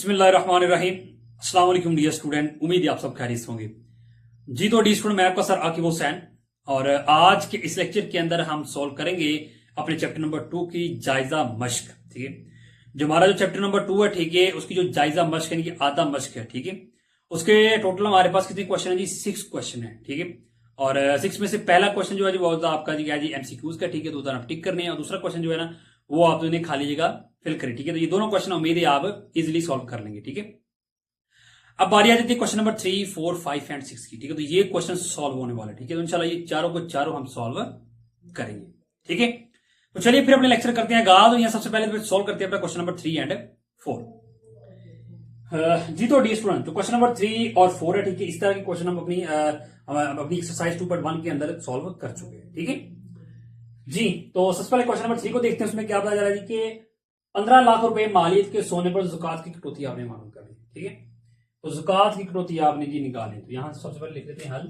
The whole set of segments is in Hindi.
बिस्मिल्लाहिर्रहमानिर्रहीम। अस्सलाम वालेकुम डियर स्टूडेंट, उम्मीद है आप सब खैरियत होंगे। जी तो डी स्टूडेंट, मैं आपका सर आकिब हुसैन और आज के इस लेक्चर के अंदर हम सॉल्व करेंगे अपने चैप्टर नंबर 2 की जायजा मश्क। ठीक है, जो हमारा जो चैप्टर नंबर 2 है, ठीक है, उसकी जो जायजा मश्क यानी कि आधा मश्क है, ठीक है, उसके टोटल हमारे पास कितने क्वेश्चन है जी? 6 क्वेश्चन है। ठीक है, और 6 में से पहला क्वेश्चन जो है जी वो आपका जी क्या जी एमसीक्यूज का। ठीक है, तो उधर आप टिक करने हैं और दूसरा क्वेश्चन जो है ना वो आप जो खाली जगह फिल करें। ठीक है, तो ये दोनों क्वेश्चन उम्मीद है आप इजिली सॉल्व कर लेंगे। ठीक है, अब बारी आ जाती है क्वेश्चन नंबर 3, 4, 5 एंड 6 की। ठीक है, तो ये क्वेश्चन सॉल्व होने वाले। ठीक है, तो इंशाल्लाह ये चारों को चारों हम सॉल्व करेंगे। ठीक है, तो चलिए फिर अपने लेक्चर करते हैं आगाज। यहाँ सबसे पहले सॉल्व करते हैं अपना क्वेश्चन नंबर 3 एंड 4। जी तो डी स्टूडेंट, जो क्वेश्चन नंबर 3 और 4 है, ठीक है, इस तरह के क्वेश्चन हम अपनी एक्सरसाइज 2.1 के अंदर सॉल्व कर चुके हैं। ठीक है जी, तो सबसे पहले क्वेश्चन नंबर 3 को देखते हैं। उसमें क्या बताया जा रहा है जी कि 15 लाख रुपए मालियत के सोने पर ज़कात की कटौती आपने मालूम करनी। ठीक है, तो ज़कात की कटौती आपने जी निकाली। तो यहां सबसे पहले लिख लेते हैं हल,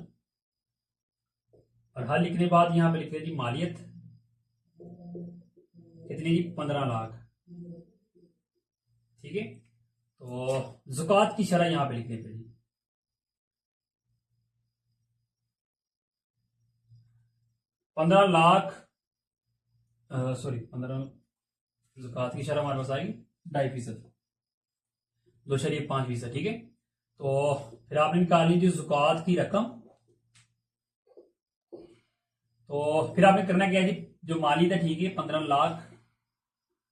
और हल लिखने के बाद यहां पे लिख लेते जी मालियत कितनी जी? 15 लाख। ठीक है, तो ज़कात की शरह यहां पे लिख लेते जी 15 लाख, सॉरी 15, ज़कात की शरह हमारे पास आएगी 2.5%, 2.5%। ठीक है, तो फिर आपने निकालनी थी ज़कात की रकम। तो फिर आपने करना क्या है जी, जो मालियत है, ठीक है, 15 लाख,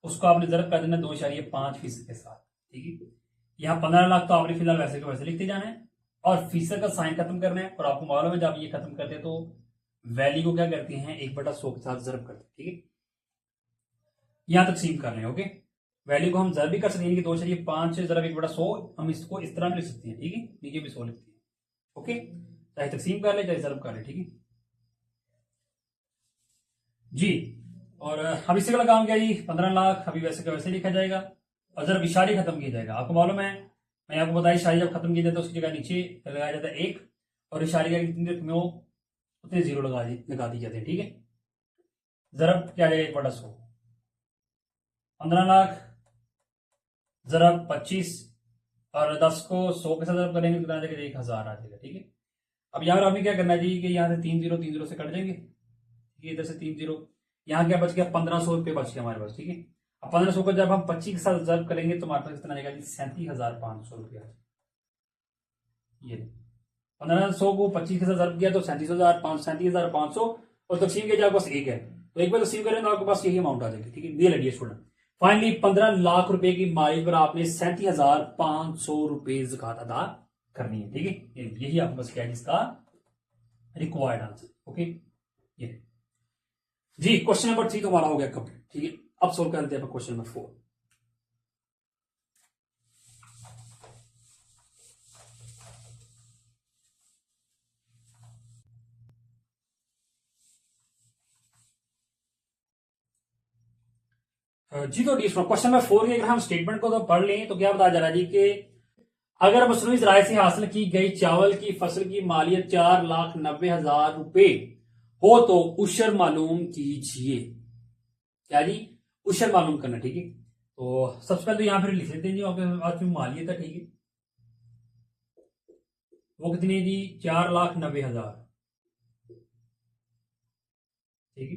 उसको आपने जरूर कर देना 2.5% के साथ। ठीक है, यहाँ 15 लाख तो आपने फिलहाल वैसे को वैसे लिखते जाना है और फीसद का साइन खत्म करना है। और आपको मालूम है जब ये खत्म करते हैं तो वैल्यू को क्या करते हैं, 1/100 के साथ जरब करते हैं। ठीक है, यहां तकसीम कर रहे हैं। ओके, वैल्यू को हम जरब भी कर सकते हैं कि 2.5 से जरब 1/100, हम इसको इस तरह भी लिख सकते हैं। ठीक है, नीचे भी 100 लिखते हैं। ओके, चाहे तकसीम कर ले चाहे जरब कर ले। ठीक है जी, और अब इससे का काम क्या जी, 15 लाख अभी वैसे का वैसे लिखा जाएगा और जरा इशारी खत्म किया जाएगा। आपको मालूम है, मैं आपको बताया इशारी जब खत्म किया जाता है उसकी जगह नीचे लगाया जाता है 1, और इशारी का जितनी रकम हो उतने 0 लगा दी जाते हैं। ठीक है, जरब क्या आ जाएगा 1/100, 15 लाख जरब 25, और 10 को 100 के साथ जरब करेंगे तो कितना आ जाएगा? 1000 आ जाएगा। ठीक है, अब यहाँ पर आपने क्या करना है जी कि यहाँ से 3 0 3 0 से कट जाएंगे। इधर से 3 0, यहाँ क्या बच गया? 1500 रुपये बच गया हमारे पास। ठीक है, अब 1500 को जब हम 25 के साथ रिजर्व करेंगे तो हमारे पास कितना आएगा? 37,500 रुपया। ये 1500 को 25 के साथ रिजर्व किया तो 37,500 और तकसीम किया जाए बस 1 है, तो एक बार तकसीम करें तो आपके पास यही अमाउंट आ जाएगी। ठीक है, ये लगी स्टूडेंट, फाइनली 15 लाख रुपए की मालियत पर आपने 37,500 रुपए ज़कात अदा करनी है। ठीक है, यही आपके पास क्या है इसका रिक्वायर्ड आंसर। ओके ये जी, क्वेश्चन नंबर 3 तो हमारा हो गया कंप्लीट। ठीक है, अब सोल्व करते हैं क्वेश्चन नंबर 4। जी तो क्वेश्चन नंबर 4 के अगर हम स्टेटमेंट को तो पढ़ लें तो क्या बताया जा रहा है जी कि अगर मसनूई ज़राए से हासिल की गई चावल की फसल की मालियत 4,90,000 रुपए हो तो उशर मालूम कीजिए। क्या जी? उशर मालूम करना। ठीक है, तो सबसे पहले तो यहां फिर लिख लेते हैं जी आपकी मालियत है। ठीक है, वो कितनी है जी? 4,90,000। ठीक है,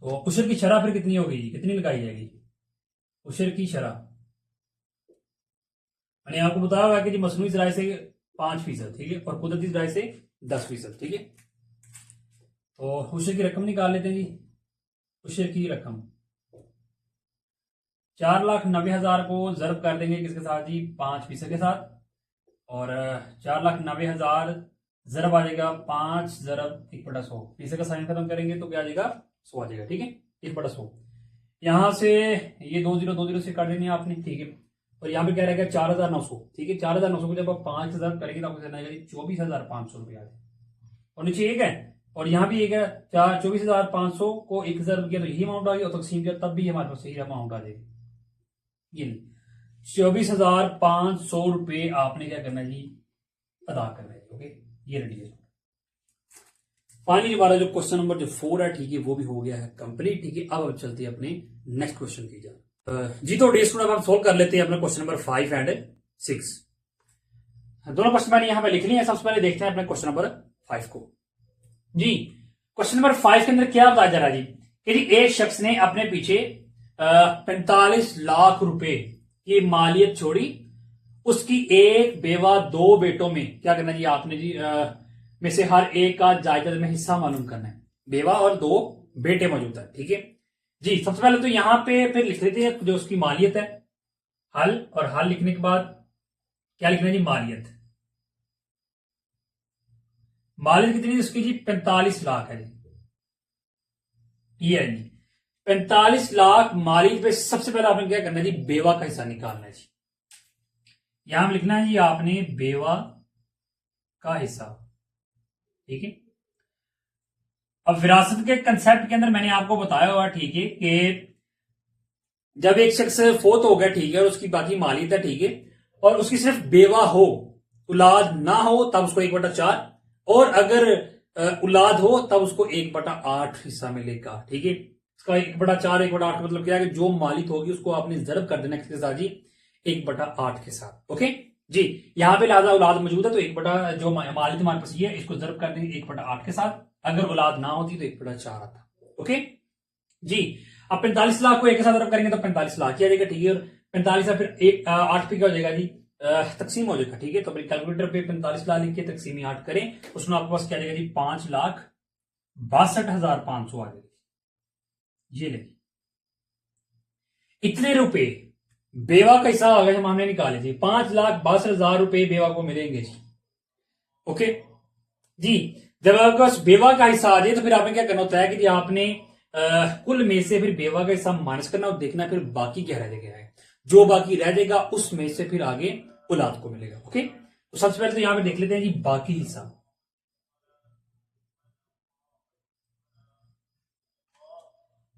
तो उशर की शरह फिर कितनी होगी जी? कितनी लगाई जाएगी उशर की शरह? मैंने आपको बताया हुआ कि जी मसनूई ज़राए से 5%, ठीक है, और कुदरती ज़राए से 10%। ठीक है, तो उशर की रकम निकाल लेते हैं जी। उशर की रकम 4,90,000 को जरब कर देंगे किसके साथ जी? 5% के साथ, और 4,90,000 जरब आ जाएगा 5 जरब 1/100, पीछे का साइन खत्म करेंगे तो क्या आ जाएगा? 100 आ जाएगा। ठीक है, 1/100, यहां से ये 2 0 से काट देंगे आपने। ठीक है, और यहाँ पे क्या रहेगा? 4,900। ठीक है, 4,900 को जब आप 5 जरब करेंगे तो आपको कितना आएगा? 24,500 रुपया आ जाएगा, और नीचे 1 है और यहाँ भी 1 है। 24,500 को 1 जरब किया तो यही अमाउंट आ गया, और तकसीम किया तब भी हमारे पास यही अमाउंट आ जाएगी। ये 24,500 रुपए आपने क्या करना है जी? अदा करना है। ओके, ये रेडी है। फाइनली हमारा जो क्वेश्चन नंबर जो 4 है, ठीक है, वो भी हो गया है कंप्लीट। ठीक है, अब चलते हैं अपने नेक्स्ट क्वेश्चन की जाए। जी तो डी स्टूडेंट अब हम सोल्व कर लेते हैं अपना क्वेश्चन नंबर 5 एंड 6। दोनों क्वेश्चन मैंने यहां पे लिख लिए हैं। सबसे पहले देखते हैं अपने क्वेश्चन नंबर 5 को। जी क्वेश्चन नंबर 5 के अंदर क्या बताया जा रहा है जी कि जी एक शख्स ने अपने पीछे 45 लाख रुपए की मालियत छोड़ी। उसकी एक बेवा दो बेटों में क्या करना है जी आपने जी में से हर एक का जायदाद में हिस्सा मालूम करना है। बेवा और दो बेटे मौजूद है, ठीक है जी। सबसे पहले तो यहां पे फिर लिख लेते हैं जो उसकी मालियत है, हल, और हल लिखने के बाद क्या लिखना है जी मालियत। मालियत कितनी है उसकी जी 45 लाख है जी, ये है जी 45 लाख मालियत पे सबसे पहले आपने क्या करना है जी बेवा का हिस्सा निकालना है जी। यहां लिखना है जी आपने बेवा का हिस्सा, ठीक है। अब विरासत के कंसेप्ट के अंदर मैंने आपको बताया हुआ, ठीक है, कि जब एक शख्स फोत हो गया, ठीक है, और उसकी बाकी मालियत है, ठीक है, और उसकी सिर्फ बेवा हो, औलाद ना हो, तब उसको 1/4, और अगर औलाद हो तब उसको 1/8 हिस्सा मिलेगा, ठीक है। इसका 1/4 1/8 मतलब क्या है कि जो मालियत होगी उसको आपने जरब कर देना किसके साथ जी 1/8 के साथ, ओके जी। यहां पे लिहाजा औलाद मौजूद है तो 1 जो मालियत हमारे पास ये है इसको जरब कर देंगे 1/8 के साथ। अगर औलाद ना होती तो 1/4 आता, ओके जी। अब 45 लाख को एक के साथ रब करेंगे तो 45 लाख ही आ जाएगा, ठीक है। और 45 फिर एक 8 पे क्या हो जाएगा जी तकसीम हो जाएगा, ठीक है। तो अपने कैलकुलेटर पे 45 लाख लिख के तकसीमी 8 करें, उसमें आपके पास क्या आ जाएगा जी 5,62,500 आ जाएगा। ये ले इतने रुपए बेवा का हिसाब अगर हम हमने निकाले थे 5,62,000 रुपए बेवा को मिलेंगे जी, ओके जी। जब आपके पास बेवा का हिस्सा आ जाए तो फिर आपने क्या करना होता है कि जी आपने कुल में से फिर बेवा का हिस्सा माइनस करना और देखना फिर बाकी क्या रह जाएगा, जो बाकी रह जाएगा उसमें से फिर आगे औलाद को मिलेगा, ओके। तो सबसे पहले तो यहां पे देख लेते हैं जी बाकी हिस्सा।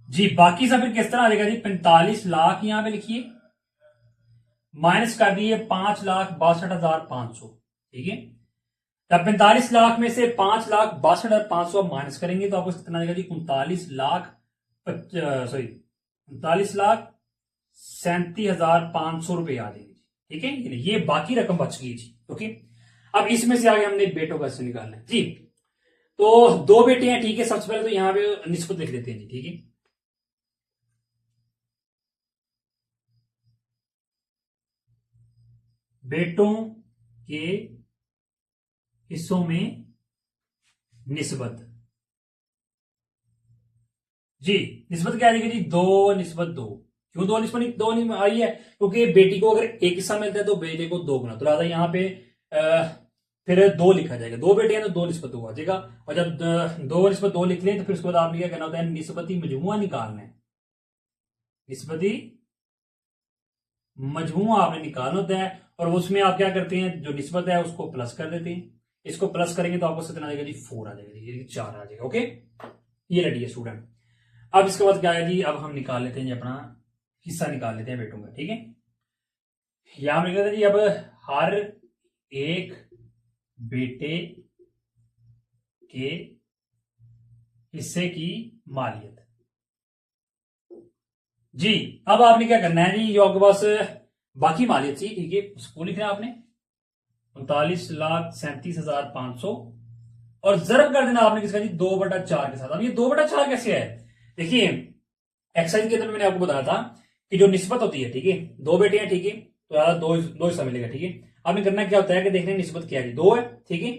जी बाकी हिस्सा फिर किस तरह आ जाएगा जी 45 लाख यहां पे लिखिए, माइनस कर दिए 5,62,500, ठीक है। तब 45 लाख में से 5,62,500 माइनस करेंगे तो आपको कितना आएगा जी 39 लाख, सॉरी 39,37,500 रुपए आ जाएंगे, ठीक है। ये बाकी रकम बच गई जी, ओके। अब इसमें से आगे हमने बेटों का निकालना है जी। तो दो बेटे हैं, ठीक है। सबसे पहले तो यहां पे निस्बत लिख देते हैं जी, ठीक है। बेटों के हिस्सों में निस्बत, जी निस्बत क्या आ जाएगी जी 2:2। क्यों 2 नहीं आई है क्योंकि बेटी को अगर एक हिस्सा मिलता है तो बेटे को 2 गुना, तो लिहाजा यहां पे फिर 2 लिखा जाएगा। दो बेटे हैं तो 2:2 आ जाएगा। और जब 2:2 लिख लें तो फिर उसके बाद आपने क्या करना होता है निस्बती मजमुआ निकालना है। निस्बती मजमुआ आपने निकालना होता है और उसमें आप क्या करते हैं जो निस्बत है उसको प्लस कर देते हैं। इसको प्लस करेंगे तो आपको कितना आ जाएगा जी 4 आ जाएगा जी, 4 आ जाएगा, ओके। ये रेडी है स्टूडेंट। अब इसके बाद क्या है जी अब हम निकाल लेते हैं जी अपना हिस्सा निकाल लेते हैं बेटों का, ठीक है। यहां पर लिखा जी अब हर एक बेटे के हिस्से की मालियत। जी अब आपने क्या करना है जी जो आपके पास बाकी मालियत थी, ठीक है, उसको लिखना है आपने 39,37,500 और जरब कर देना आपने किसका जी 2/4 के साथ। अब ये 2/4 कैसे है, देखिए एक्सरसाइज के अंदर मैंने आपको बताया था कि जो निस्बत होती है, ठीक है, दो बेटे हैं, ठीक है, तो यार दो दो हिस्सा मिलेगा, ठीक है। आपने करना क्या होता है कि देखने निस्बत क्या है, 2 है, ठीक है,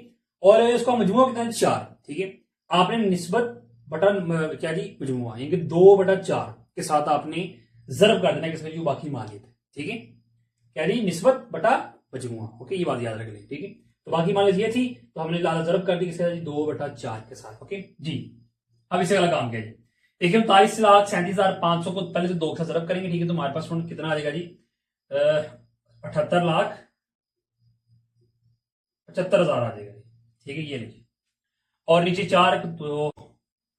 और इसका मजमुआ कितना है 4, ठीक है। आपने निस्बत बटा क्या जी मजमुआ यानी कि 2/4 के साथ आपने जरब कर देना किसमें जो बाकी मालियत है, ठीक है। क्या जी निस्बत बटा मजमुआ, ओके, ये बात याद रख लें, ठीक है। तो बाकी मालियत ये थी तो हमने जरब कर दी किसके साथ जी 2/4 के साथ, ओके जी। अब इससे अगला काम क्या है, देखिए 39,37,500 को पहले तो 2 के साथ जरब करेंगे, ठीक है। तो हमारे पास कितना आ जाएगा जी 78,75,000 आ जाएगा जी, ठीक है, ये लीजिए। और नीचे 4 तो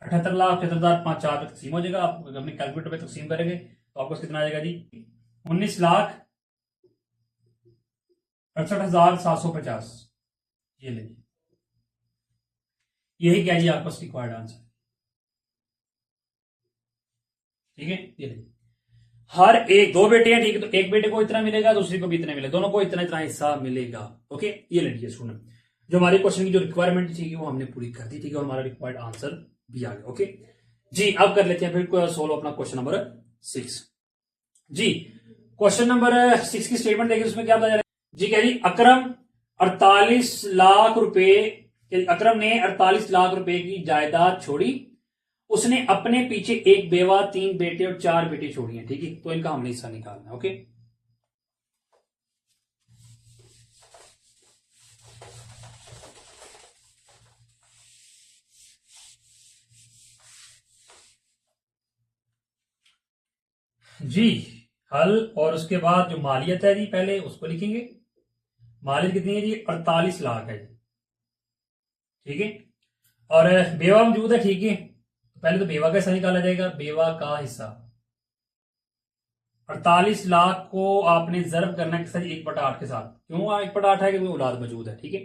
78,75,000 4 पे तकसीम हो जाएगा। आप अपने कैलकुलेटर पे तकसीम करेंगे तो आपको कितना आ जाएगा जी 19,68,750, ये लीजिए। यही क्या जी आपका रिक्वायर्ड आंसर, ठीक है, ये लीजिए। हर एक, दो बेटे हैं ठीक है, तो एक बेटे को इतना मिलेगा, दूसरी को भी इतना मिलेगा, दोनों को इतना इतना हिस्सा मिलेगा। ओके, ये ले लीजिए स्टूडेंट, जो हमारे क्वेश्चन की जो रिक्वायरमेंट थी वो हमने पूरी कर दी, ठीक है, और हमारा रिक्वायर्ड आंसर भी आ गया। ओके जी, अब कर लेते हैं फिर सोल्व अपना क्वेश्चन नंबर 6। जी, क्वेश्चन नंबर 6 की स्टेटमेंट देखिए, उसमें क्या बताया जा रहा है जी, क्या जी, अकरम 48 लाख रुपए, अकरम ने 48 लाख रुपए की जायदाद छोड़ी, उसने अपने पीछे एक बेवा, 3 बेटे और 4 बेटी छोड़ी हैं, ठीक है, तो इनका हमने हिस्सा निकालना है। ओके, जी, हल, और उसके बाद जो मालियत है जी पहले उसको लिखेंगे। मालियत कितनी है जी, 48 लाख है जी, ठीक है, और बेवा मौजूद है, ठीक है, तो पहले तो बेवा का हिस्सा निकाला जाएगा, बेवा का हिस्सा 48 लाख को आपने जरब करना है किसी 1/8 के साथ, क्यों 1/8 है, क्योंकि औलाद मौजूद है, ठीक है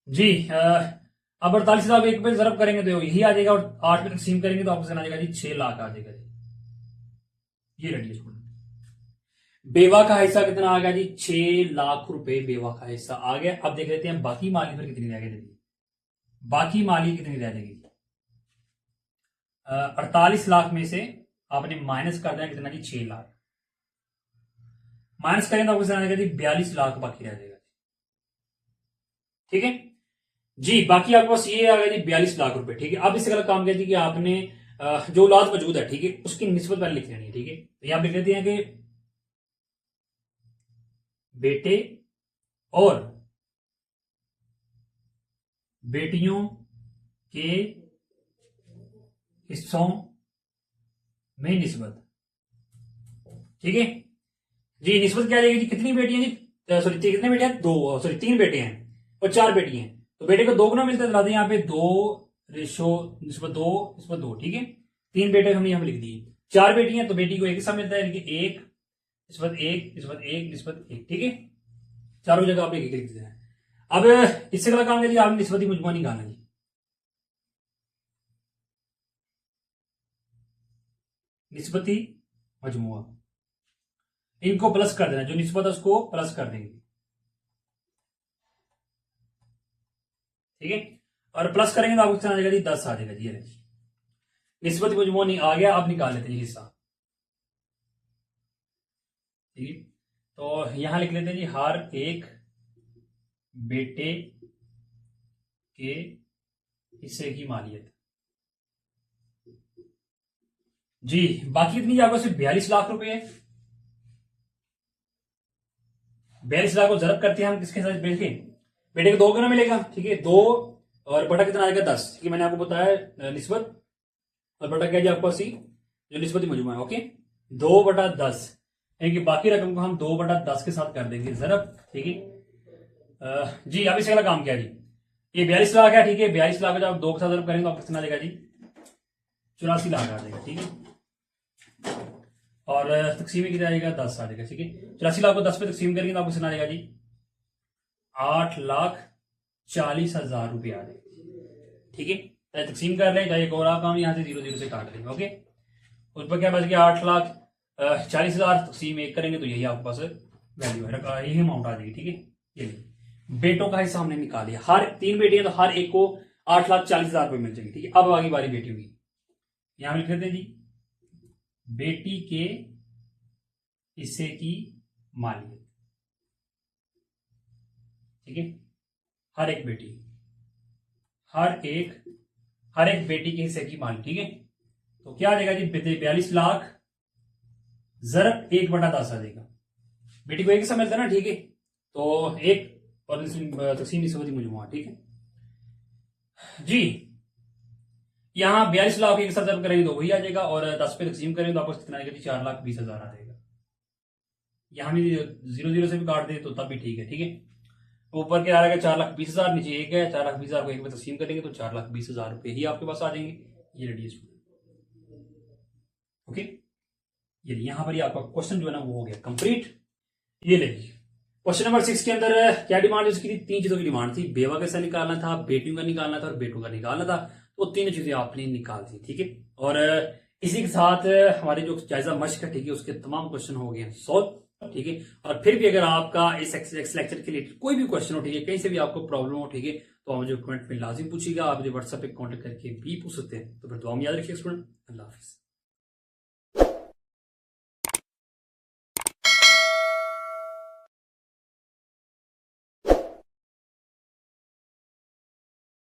जी। अब 48 लाख 1 पे जरब करेंगे तो यही आ जाएगा, और 8 पे तकसीम करेंगे तो आपको आ जाएगा जी 6 लाख आ जाएगा जी, ये रखिए स्टूडेंट। बेवा का हिस्सा कितना आ गया जी, 6 लाख रुपए बेवा का हिस्सा आ गया। अब देख लेते हैं बाकी माली फिर कितनी रह गई, बाकी माली कितनी रह जाएगी, 48 लाख में से आपने माइनस कर देना कितना जी, 6 लाख माइनस करें तो आपको कितना आ जाएगा जी, 42 लाख बाकी रह जाएगा, ठीक है जी। बाकी आपके पास ये आ गया जी 42 लाख रुपए, ठीक है। अब इससे गलत काम किया जी कि आपने जो औलाद मौजूद है, ठीक है, उसकी निस्बत पहले लिख लेनी है, ठीक है, तो यहां पे लिख लेते हैं कि बेटे और बेटियों के हिस्सों में निस्बत, ठीक है जी। निस्बत क्या जाएगी जी, कितनी बेटियां जी, सॉरी कितने बेटे हैं, 2, सॉरी 3 बेटे हैं और 4 बेटी हैं, तो बेटे को 2 गुना मिलता है, तो यहाँ पे 2:2, ठीक है। 3 बेटे हमने यहाँ पे लिख दिए, 4 बेटी हैं तो बेटी को 1 हिस्सा मिलता है, यानी कि 1:1:1:1:1, ठीक है, चारों जगह आप 1 लिख देते हैं। अब इससे गलत काम करिए, आपने निस्बती मुजमा निकालना जी, निस्बती मजमुआ, इनको प्लस कर देना, जो निस्बत है उसको प्लस कर देंगे, ठीक है, और प्लस करेंगे तो आपको कितना आ जाएगा जी, 10 आ जाएगा जी। निस्बत मजमू नहीं आ गया, अब निकाल लेते हैं हिस्सा, ठीक है, तो यहां लिख लेते हैं जी, हर एक बेटे के हिस्से की मालियत जी। बाकी कितनी आपको सिर्फ 42 लाख रुपए है, 42 लाख को जरब करते हैं हम किसके साथ, बेटे को 2 गुना मिलेगा, ठीक है, 2 और बटा कितना आएगा 10, ठीक है, मैंने आपको बताया निस्बत, और बटा क्या जी आपको 80, जो निस्बती मजमू है। ओके, 2/10, यानी कि बाकी रकम को हम 2/10 के साथ कर देंगे जरब, ठीक है जी। अब इससे अगला काम क्या जी, ये 42 लाख है, ठीक है, 42 लाख को जब आप 2 के साथ जरब करेंगे तो आपको कितना आ जाएगा जी, 84 लाख आ जाएगा, ठीक है, और तकसीम कितना आ जाएगा, 10 आ जाएगा, ठीक है। 84 लाख को 10 पे तकसीम करेंगे तो आपको कितना आ जाएगा जी, 8,40,000 रुपये आ जाएगा, ठीक है। चाहे तकसीम कर लें, चाहे एक और काम यहाँ से 0 0 से काट लेंगे। ओके, उस पर क्या बच गया, 8,40,000 तकसीम 1 करेंगे तो यही आपके पास वैल्यू है, यही अमाउंट आ जाएगी, ठीक है। ये बेटों का हिस्सा हमने निकाल लिया, हर 3 बेटियां तो हर एक को 8,40,000 रुपये मिल जाएगी, ठीक है। अब आगे बारी बेटियों की, यहां लिख देते हैं जी, बेटी के हिस्से की मालियत, ठीक है, हर एक बेटी, हर एक बेटी के हिस्से की मालियत, ठीक है। तो क्या आ जाएगा जी, 42 लाख जरब 1/10 आ जाएगा, बेटी को 1 हिस्सा मिलता है ना, ठीक है, तो 1 और तकसीम निस्बती मजमूआ, ठीक है जी। यहां 42 लाख एक साथ जब करेंगे तो वही आ जाएगा, और 10 पे तकसीम करेंगे तो आपको कितना आएगा जी, 4,20,000 आ जाएगा। यहां भी 0 0 से भी काट दे तो तब भी ठीक है, ठीक है। ऊपर क्या आ रहेगा, 4,20,000, नीचे 1 है, 4,20,000 को 1 में तकसीम करेंगे तो 4,20,000 रुपये ही आपके पास आ जाएंगे, ये रेडी स्टूडेंट। ओके, ये यहां पर ही आपका क्वेश्चन जो है ना वो हो गया कंप्लीट। ये लेंगे क्वेश्चन नंबर 6 के अंदर क्या डिमांड उसकी थी, 3 चीजों की डिमांड थी, बेवा कैसा निकालना था, बेटियों का निकालना था और बेटों का निकालना था, तो 3 चीजें आपने निकाल दी, ठीक है। और इसी के साथ हमारे जो जायजा मश्क है, ठीक है, उसके तमाम क्वेश्चन हो गए सॉल्व, ठीक है। और फिर भी अगर आपका इस लेक्चर के लिए कोई भी क्वेश्चन हो, ठीक है, कहीं से भी आपको प्रॉब्लम हो, ठीक है, तो आप मुझे कमेंट में लाजिम पूछिएगा। आप मुझे व्हाट्सएप पे कांटेक्ट करके भी पूछ सकते हैं। तो फिर दुआ में याद रखिए स्टूडेंट। अल्लाह हाफिज।